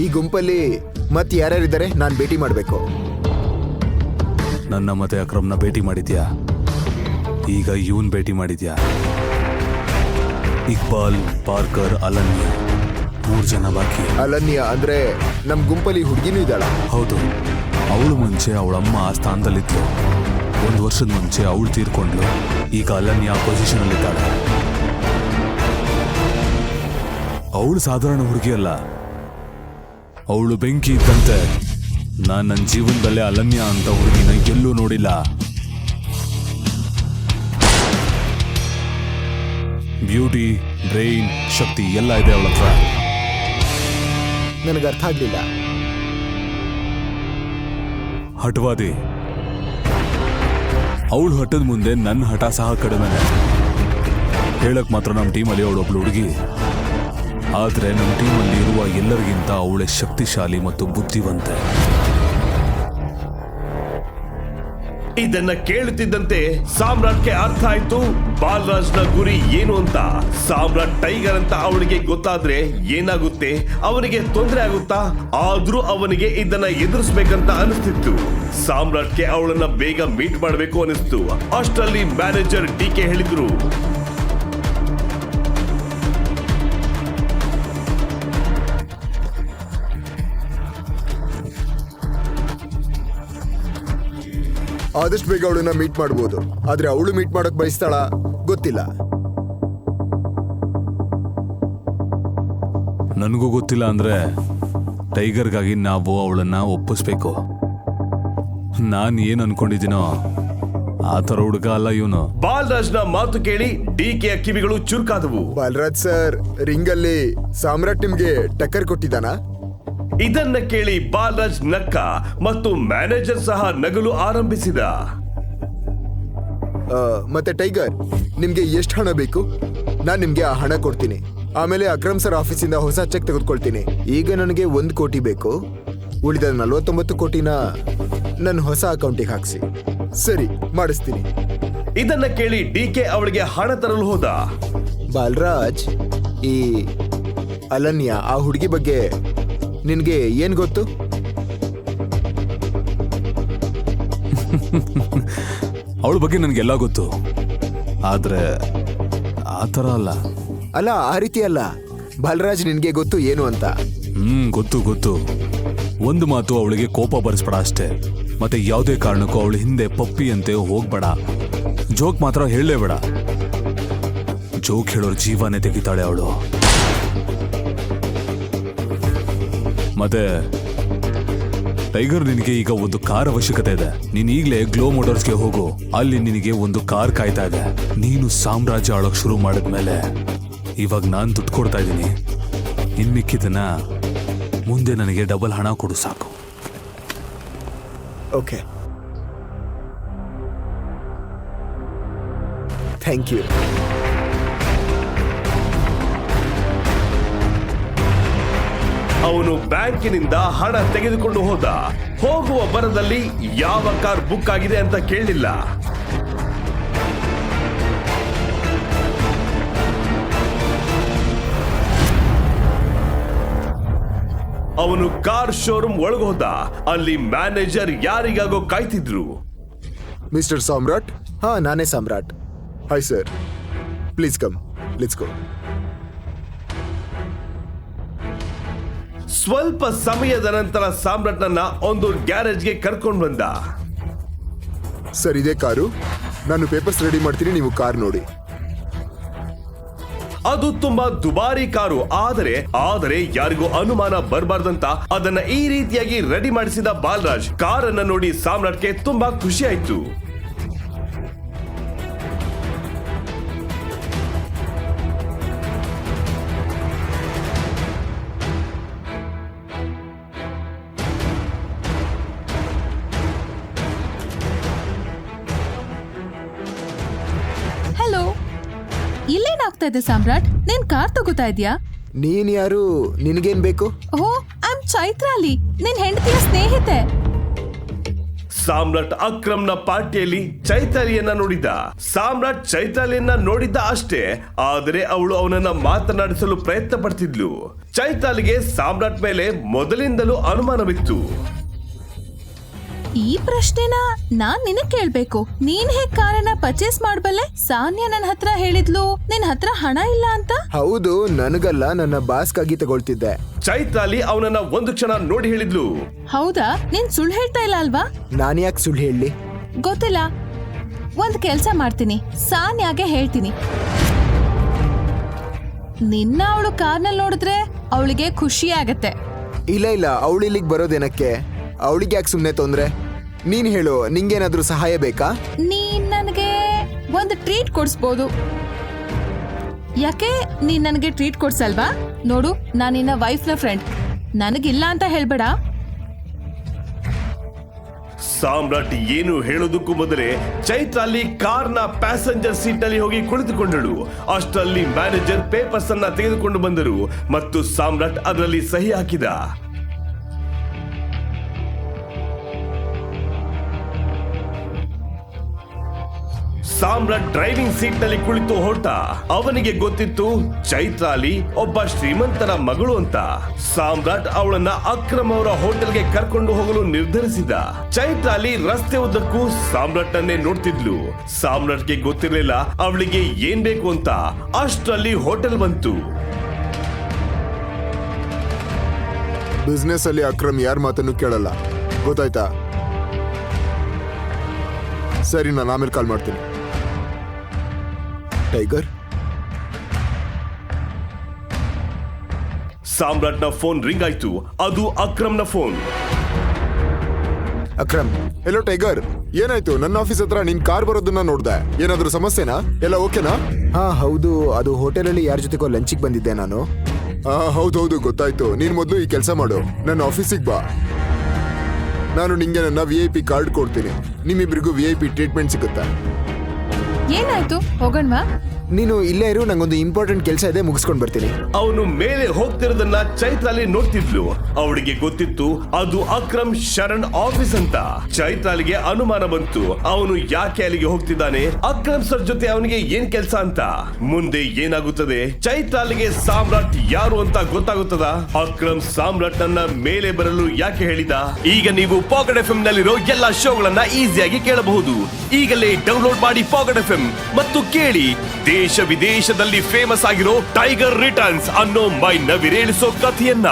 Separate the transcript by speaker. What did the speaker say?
Speaker 1: ಈ ಗುಂಪಲ್ಲಿ ಮತ್ತೆ ಯಾರ್ಯಾರಿದ್ದಾರೆ? ನಾನು ಭೇಟಿ ಮಾಡಬೇಕು.
Speaker 2: ನನ್ನ ಮತ್ತೆ ಅಕ್ರಮ್ನ ಭೇಟಿ ಮಾಡಿದ್ಯಾ? ಈಗ ಇವನ್ ಭೇಟಿ ಮಾಡಿದ್ಯಾ? ಇಕ್ಬಾಲ್, ಪಾರ್ಕರ್, ಅಲನ್ಯ 3 ಜನ ಬಾಕಿ.
Speaker 1: ಅಲನ್ಯ ಅಂದ್ರೆ ನಮ್ ಗುಂಪಲ್ಲಿ ಹುಡುಗಿನೂ ಇದ್ದಾಳ?
Speaker 2: ಹೌದು. ಅವಳು ಮುಂಚೆ ಅವಳಮ್ಮ ಆ ಸ್ಥಾನದಲ್ಲಿದ್ಲು. 1 ವರ್ಷದ ಮುಂಚೆ ಅವಳು ತೀರ್ಕೊಂಡ್ಲು. ಈಗ ಅಲನ್ಯ ಪೊಸಿಷನ್ ಅಲ್ಲಿದ್ದಾಳೆ. ಅವಳು ಸಾಧಾರಣ ಹುಡುಗಿ ಅಲ್ಲ, ಅವಳು ಬೆಂಕಿ ಇದ್ದಂತೆ. ನಾನು ನನ್ನ ಜೀವನದಲ್ಲೇ ಅಲನ್ಯ ಅಂತ ಹುಡುಗಿನ ಎಲ್ಲೂ ನೋಡಿಲ್ಲ. ಬ್ಯೂಟಿ, ಬ್ರೈನ್, ಶಕ್ತಿ ಎಲ್ಲ ಇದೆ ಅವಳ ಹತ್ರ.
Speaker 1: ನನಗೆ ಅರ್ಥ ಆಗ್ಲಿಲ್ಲ.
Speaker 2: ಹಠವಾದಿ. ಅವಳು ಹಠದ ಮುಂದೆ ನನ್ನ ಹಠ ಸಹ ಕಡಿಮೆನೆ. ಹೇಳಕ್ ಮಾತ್ರ ನಮ್ಮ ಟೀಮಲ್ಲಿ ಅವಳೊಬ್ಳು ಹುಡುಗಿ, ಆದ್ರೆ ನಮ್ಮ ಟೀಮಲ್ಲಿ ಇರುವ ಎಲ್ಲರಿಗಿಂತ ಅವಳೇ ಶಕ್ತಿಶಾಲಿ ಮತ್ತು ಬುದ್ಧಿವಂತೆ.
Speaker 3: ಇದನ್ನ ಕೇಳುತ್ತಿದ್ದಂತೆ ಸಾಮ್ರಾಟ್ಗೆ ಅರ್ಥ ಆಯ್ತು ಬಾಲರಾಜ್ನ ಗುರಿ ಏನು ಅಂತ. ಸಾಮ್ರಾಟ್ ಟೈಗರ್ ಅಂತ ಅವನಿಗೆ ಗೊತ್ತಾದ್ರೆ ಏನಾಗುತ್ತೆ, ಅವನಿಗೆ ತೊಂದರೆ ಆಗುತ್ತಾ? ಆದ್ರೂ ಅವನಿಗೆ ಇದನ್ನ ಎದುರಿಸ್ಬೇಕಂತ ಅನಿಸ್ತಿತ್ತು. ಸಾಮ್ರಾಟ್ಗೆ ಅವಳನ್ನ ಬೇಗ ಮೀಟ್ ಮಾಡಬೇಕು ಅನಿಸ್ತು. ಅಷ್ಟರಲ್ಲಿ ಮ್ಯಾನೇಜರ್ ಡಿಕೆ ಹೇಳಿದ್ರು,
Speaker 1: ಆದಷ್ಟು ಬೇಗ ಅವಳನ್ನ ಮೀಟ್ ಮಾಡ್ಬೋದು, ಆದ್ರೆ ಅವಳು ಮೀಟ್ ಮಾಡಕ್ ಬಯಸ್ತಾಳ ಗೊತ್ತಿಲ್ಲ.
Speaker 2: ನನಗೂ ಗೊತ್ತಿಲ್ಲ ಅಂದ್ರೆ ಟೈಗರ್ಗಾಗಿ ನಾವು ಅವಳನ್ನ ಒಪ್ಪಿಸ್ಬೇಕು. ನಾನು ಏನ್ ಅನ್ಕೊಂಡಿದ್ದೀನೋ ಆ ಥರ ಹುಡುಗ ಅಲ್ಲ ಇವನು.
Speaker 3: ಬಾಲರಾಜ್ನ ಮಾತು ಕೇಳಿ ಡಿಕೆಯ ಕಿವಿಗಳು ಚುರುಕಾದವು.
Speaker 1: ಬಾಲರಾಜ್ ಸರ್, ರಿಂಗಲ್ಲಿ ಸಾಮ್ರಾಟ್ ನಿಮ್ಗೆ ಟಕ್ಕರ್ ಕೊಟ್ಟಿದ್ದಾನ?
Speaker 3: ಇದನ್ನ ಕೇಳಿ ಬಾಲರಾಜ್ ನಕ್ಕ ಮತ್ತು ಮ್ಯಾನೇಜರ್ ಸಹ ನಗಲು ಆರಂಭಿಸಿದ.
Speaker 1: ಮತ್ತೆ ಟೈಗರ್, ನಿಮ್ಗೆ ಎಷ್ಟು ಹಣ ಬೇಕು? ನಾನ್ ನಿಮ್ಗೆ ಆ ಹಣ ಕೊಡ್ತೀನಿ. ಆಮೇಲೆ ಅಕ್ರಮ್ ಸರ್ ಆಫೀಸಿಂದ ಹೊಸ ಚೆಕ್ ತೆಗೆದುಕೊಳ್ತೀನಿ. ಈಗ ನನಗೆ 1 ಕೋಟಿ ಬೇಕು. ಉಳಿದ 49 ಕೋಟಿನ ನನ್ನ ಹೊಸ ಅಕೌಂಟಿಗೆ ಹಾಕ್ಸಿ. ಸರಿ, ಮಾಡಿಸ್ತೀನಿ.
Speaker 3: ಇದನ್ನ ಕೇಳಿ ಡಿಕೆ ಅವಳಿಗೆ ಹಣ ತರಲು ಹೋದ.
Speaker 1: ಬಾಲರಾಜ್, ಈ ಅಲನ್ಯ ಆ ಹುಡುಗಿ ಬಗ್ಗೆ ನಿನ್ಗೆ ಏನ್ ಗೊತ್ತು?
Speaker 2: ಅವಳ ಬಗ್ಗೆ ನನಗೆಲ್ಲ ಗೊತ್ತು, ಆದ್ರೆ ಆ ಥರ ಅಲ್ಲ.
Speaker 1: ಅಲ್ಲ, ಆ ರೀತಿ ಅಲ್ಲ. ಬಾಲರಾಜ್, ನಿನ್ಗೆ ಗೊತ್ತು ಏನು ಅಂತ?
Speaker 2: ಗೊತ್ತು. ಒಂದು ಮಾತು, ಅವಳಿಗೆ ಕೋಪ ಬರಿಸ್ಬೇಡ ಅಷ್ಟೇ. ಮತ್ತೆ ಯಾವುದೇ ಕಾರಣಕ್ಕೂ ಅವಳ ಹಿಂದೆ ಪಪ್ಪಿ ಅಂತೆ ಹೋಗ್ಬೇಡ. ಜೋಕ್ ಮಾತ್ರ ಹೇಳಲೇಬೇಡ. ಜೋಕ್ ಹೇಳೋರ್ ಜೀವನೇ ತೆಗಿತಾಳೆ ಅವಳು. ಮತ್ತೆ ಟೈಗರ್, ನಿನಗೆ ಈಗ ಒಂದು ಕಾರ್ ಅವಶ್ಯಕತೆ ಇದೆ. ನೀನ್ ಈಗಲೇ ಗ್ಲೋ ಮೋಟರ್ಸ್ಗೆ ಹೋಗು. ಅಲ್ಲಿ ನಿನಗೆ ಒಂದು ಕಾರ್ ಕಾಯ್ತಾ ಇದೆ. ನೀನು ಸಾಮ್ರಾಜ್ಯ ಆಳೋಕ್ ಶುರು ಮಾಡಿದ್ಮೇಲೆ ಇವಾಗ ನಾನು ದುಡ್ಡು ಕೊಡ್ತಾ ಇದ್ದೀನಿ. ಇನ್ಮಿಕ್ಕಿದನ್ನ ಮುಂದೆ ನನಗೆ ಡಬಲ್ ಹಣ ಕೊಡು ಸಾಕು.
Speaker 1: Okay, thank you.
Speaker 3: ಅವನು ಬ್ಯಾಂಕಿನಿಂದ ಹಣ ತೆಗೆದುಕೊಂಡು ಹೋದ. ಹೋಗುವ ಬರದಲ್ಲಿ ಯಾವ ಕಾರ್ ಬುಕ್ ಆಗಿದೆ ಅಂತ ಕೇಳಲಿಲ್ಲ. ಅವನು ಕಾರ್ ಶೋರೂಮ್ ಒಳಗೋದ. ಅಲ್ಲಿ ಮ್ಯಾನೇಜರ್ ಯಾರಿಗಾಗೋ ಕಾಯ್ತಿದ್ರು.
Speaker 1: ಮಿಸ್ಟರ್ ಸಾಮ್ರಾಟ್? ಹಾ, ನಾನೇ Samrat. Hi sir, please come, let's go.
Speaker 3: ಸ್ವಲ್ಪ ಸಮಯದ ನಂತರ ಸಾಮ್ರಾಟ್ನನ್ನ ಒಂದು ಗ್ಯಾರೇಜ್ಗೆ ಕರ್ಕೊಂಡು ಬಂದ.
Speaker 1: ಸರ್, ಇದೇ ಕಾರು. ನಾನು ಪೇಪರ್ಸ್ ರೆಡಿ ಮಾಡ್ತೀನಿ, ನೀವು ಕಾರ್ ನೋಡಿ.
Speaker 3: ಅದು ತುಂಬಾ ದುಬಾರಿ ಕಾರು. ಆದರೆ ಯಾರಿಗೂ ಅನುಮಾನ ಬರಬಾರ್ದಂತ ಅದನ್ನ ಈ ರೀತಿಯಾಗಿ ರೆಡಿ ಮಾಡಿಸಿದ ಬಾಲರಾಜ್. ಕಾರನ್ನ ನೋಡಿ ಸಾಮ್ರಾಟ್ಗೆ ತುಂಬಾ ಖುಷಿ ಆಯ್ತು.
Speaker 4: ಹಲೋ, ಇಲ್ಲೇನಾಗ್ತಾ ಇದೆ ಸಾಮ್ರಾಟ್? ನೀನ್ ಕಾರ್ ತಗೋತಾ ಇದ್ಯಾ?
Speaker 1: ನೀನ್ ಯಾರು? ನಿನಗೇನ್ ಬೇಕು?
Speaker 4: ಓ, ಐ ಆಮ್ ಚೈತ್ರಾಲಿ, ನಿನ್ ಹೆಂಡತಿಯ ಸ್ನೇಹಿತೆ.
Speaker 3: ಸಾಮ್ರಾಟ್ ಅಕ್ರಮ್ನ ಪಾರ್ಟಿಯಲ್ಲಿ ಚೈತಾಲಿಯನ್ನ ನೋಡಿದ. ಸಾಮ್ರಾಟ್ ಚೈತಾಲಿಯನ್ನ ನೋಡಿದ್ದ ಅಷ್ಟೇ, ಆದರೆ ಅವಳು ಅವನನ್ನ ಮಾತನಾಡಿಸಲು ಪ್ರಯತ್ನ ಪಡ್ತಿದ್ಲು. ಚೈತಾಲಿಗೆ ಸಾಮ್ರಾಟ್ ಮೇಲೆ ಮೊದಲಿಂದಲೂ ಅನುಮಾನವಿತ್ತು.
Speaker 4: ಈ ಪ್ರಶ್ನೆನ ನಾನ್ ನಿನಗ್ ಕೇಳ್ಬೇಕು. ನೀನ್ ಹೇಗ್ ಕಾರನ್ನ ಪರ್ಚೇಸ್ ಮಾಡ್ಬಲ್ಲೆ? ಸಾನ್ಯಾ ನನ್ ಹತ್ರ ಹೇಳಿದ್ಲು ನಿನ್ ಹತ್ರ ಹಣ ಇಲ್ಲ ಅಂತ.
Speaker 1: ಹೌದು, ನನಗಲ್ಲ, ನನ್ನ ಬಾಸ್ಗಾಗಿ ತಗೊಳ್ತಿದ್ದೆ.
Speaker 3: ಚೈತಾಲಿ ಅವನನ್ನ ಒಂದು ಕ್ಷಣ ನೋಡಿ ಹೇಳಿದ್ಲು.
Speaker 4: ಹೌದಾ? ನೀನ್ ಸುಳ್ಳು ಹೇಳ್ತಾ ಇಲ್ಲ ಅಲ್ವಾ?
Speaker 1: ನಾನು ಯಾಕೆ ಸುಳ್ಳು ಹೇಳಿ?
Speaker 4: ಗೊತ್ತಿಲ್ಲ, ಒಂದ್ ಕೆಲ್ಸ ಮಾಡ್ತೀನಿ, ಸಾನ್ಯಾಗೆ ಹೇಳ್ತೀನಿ. ನಿನ್ನ ಅವಳು ಕಾರ್ನಲ್ಲಿ ನೋಡಿದ್ರೆ ಅವಳಿಗೆ ಖುಷಿ ಆಗತ್ತೆ.
Speaker 1: ಇಲ್ಲ, ಅವಳು ಇಲ್ಲಿಗೆ ಬರೋದೇನಕ್ಕೆ? ಅವಳಿಗೆ ಯಾಕೆ ಸುಮ್ಮನೆ ತೊಂದ್ರೆ? ನೀನ್ ಹೇಳು, ನಿಂಗೇನಾದ್ರೂ ಸಹಾಯ ಬೇಕಾ?
Speaker 4: ನೀನ್ ನನಗೆ ಒಂದು ಟ್ರೀಟ್ ಕೊಡ್ಸ್ಬೋದು. ಯಾಕೆ ನೀನ್ ನನಗೆ ಟ್ರೀಟ್ ಕೊಡ್ಸಲ್ವಾ? ನೋಡು, ನಾನು ನಿನ್ನ ವೈಫ್ನ ಫ್ರೆಂಡ್, ನನಗಿಲ್ಲ ಅಂತ ಹೇಳ್ಬೇಡ.
Speaker 3: ಸಾಮ್ರಾಟ್ ಏನು ಹೇಳೋದಕ್ಕೂ ಮೊದಲೇ ಚೈತ್ರಾಲಿ ಕಾರ್ನ ಪ್ಯಾಸೆಂಜರ್ ಸೀಟ್ ನಲ್ಲಿ ಹೋಗಿ ಕುಳಿತುಕೊಂಡಳು. ಅಷ್ಟರಲ್ಲಿ ಮ್ಯಾನೇಜರ್ ಪೇಪರ್ಸ್ ಅನ್ನ ತೆಗೆದುಕೊಂಡು ಬಂದರು ಮತ್ತು ಸಾಮ್ರಾಟ್ ಅದರಲ್ಲಿ ಸಹಿ ಹಾಕಿದ. ಸಾಮ್ರಾಟ್ ಡ್ರೈವಿಂಗ್ ಸೀಟ್ ನಲ್ಲಿ ಕುಳಿತು ಹೊರಟ. ಅವನಿಗೆ ಗೊತ್ತಿತ್ತು ಚೈತ್ರಾಲಿ ಒಬ್ಬ ಶ್ರೀಮಂತರ ಮಗಳು ಅಂತ. ಸಾಮ್ರಾಟ್ ಅವಳನ್ನ ಅಕ್ರಮ್ ಅವರ ಹೋಟೆಲ್ಗೆ ಕರ್ಕೊಂಡು ಹೋಗಲು ನಿರ್ಧರಿಸಿದ. ಚೈತ್ರಾಲಿ ರಸ್ತೆ ಉದ್ದಕ್ಕೂ ಸಾಮ್ರಾಟ್ ಅನ್ನೇ ನೋಡ್ತಿದ್ಲು. ಸಾಮ್ರಾಟ್ಗೆ ಗೊತ್ತಿರಲಿಲ್ಲ ಅವಳಿಗೆ ಏನ್ ಬೇಕು ಅಂತ. ಅಷ್ಟರಲ್ಲಿ ಹೋಟೆಲ್ ಬಂತು.
Speaker 1: ಬಿಸ್ನೆಸ್ ಅಲ್ಲಿ ಅಕ್ರಮ್ ಯಾರ ಮಾತನ್ನು ಕೇಳಲ್ಲ, ಗೊತ್ತಾಯ್ತಾ? ಸರಿ, ನಾನು ಆಮೇಲೆ ಕಾಲ್ ಮಾಡ್ತೀನಿ. ಟೈಗರ್,
Speaker 3: ಸಾಮ್ರಾಟ್ನ ಫೋನ್ ರಿಂಗ್ ಆಯ್ತು. ಅದು ಅಕ್ರಮ್ನ ಫೋನ್.
Speaker 1: ಅಕ್ರಮ್. ಹೆಲೋ ಟೈಗರ್, ಏನಾಯ್ತು? ನನ್ನ ಆಫೀಸ್ ಹತ್ರ ನಿನ್ ಕಾರ್ ಬರೋದನ್ನ ನೋಡ್ದೆ. ಏನಾದ್ರೂ ಸಮಸ್ಯೆನಾ? ಎಲ್ಲ ಓಕೆನಾ? ಹಾ ಹೌದು, ಅದು ಹೋಟೆಲಲ್ಲಿ ಯಾರ ಜೊತೆಗೋ ಲಂಚಿಗೆ ಬಂದಿದ್ದೆ ನಾನು. ಹೌದೌದು, ಗೊತ್ತಾಯ್ತು. ನೀನ್ ಮೊದಲು ಈ ಕೆಲಸ ಮಾಡು, ನನ್ನ ಆಫೀಸಿಗೆ ಬಾ. ನಾನು ನಿಂಗೆ ನನ್ನ VIP ಕಾರ್ಡ್ ಕೊಡ್ತೀನಿ. ನಿಮ್ಮಿಬ್ರಿಗೂ VIP ಟ್ರೀಟ್ಮೆಂಟ್ ಸಿಗುತ್ತೆ.
Speaker 4: ಏನಾಯ್ತು? ಹೋಗೋಣವಾ?
Speaker 1: ನೀನು ಇಲ್ಲೇ ಇರು, ನಂಗೊಂದು ಇಂಪಾರ್ಟೆಂಟ್ ಕೆಲಸ ಇದೆ, ಮುಗಿಸ್ಕೊಂಡು ಬರ್ತೀನಿ.
Speaker 3: ಅವನು ಮೇಲೆ ಹೋಗ್ತಿರೋದನ್ನ ಚೈತ್ರಾಲಿ ನೋಡ್ತಿದ್ಲು. ಅವಳಿಗೆ ಗೊತ್ತಿತ್ತು ಅದು ಅಕ್ರಮ್ ಶರಣ್ ಆಫೀಸ್ ಅಂತ. ಚೈತ್ರಾಲಿಗೆ ಅನುಮಾನ ಬಂತು, ಅವನು ಯಾಕೆ ಅಲ್ಲಿಗೆ ಹೋಗ್ತಿದ್ದಾನೆ, ಅಕ್ರಮ್ ಸರ್ ಜೊತೆ ಅವನಿಗೆ ಏನ್ ಕೆಲಸ ಅಂತ. ಮುಂದೆ ಏನಾಗುತ್ತದೆ? ಚೈತ್ರಾಲಿಗೆ ಸಾಮ್ರಾಟ್ ಯಾರು ಅಂತ ಗೊತ್ತಾಗುತ್ತದ? ಅಕ್ರಮ್ ಸಾಮ್ರಾಟ್ ನನ್ನ ಮೇಲೆ ಬರಲು ಯಾಕೆ ಹೇಳಿದ? ಈಗ ನೀವು ಪಾಕೆಟ್ FM ನಲ್ಲಿರೋ ಎಲ್ಲಾ ಶೋಗಳನ್ನ ಈಸಿಯಾಗಿ ಕೇಳಬಹುದು. ಈಗಲೇ ಡೌನ್ಲೋಡ್ ಮಾಡಿ ಪಾಕೆಟ್ FM ಮತ್ತು ಕೇಳಿ ದೇಶ ವಿದೇಶದಲ್ಲಿ ಫೇಮಸ್ ಆಗಿರೋ ಟೈಗರ್ ರಿಟರ್ನ್ಸ್ ಅನ್ನೋ ಮೈ ನವಿರೇಳಿಸೋ ಕಥೆಯನ್ನ.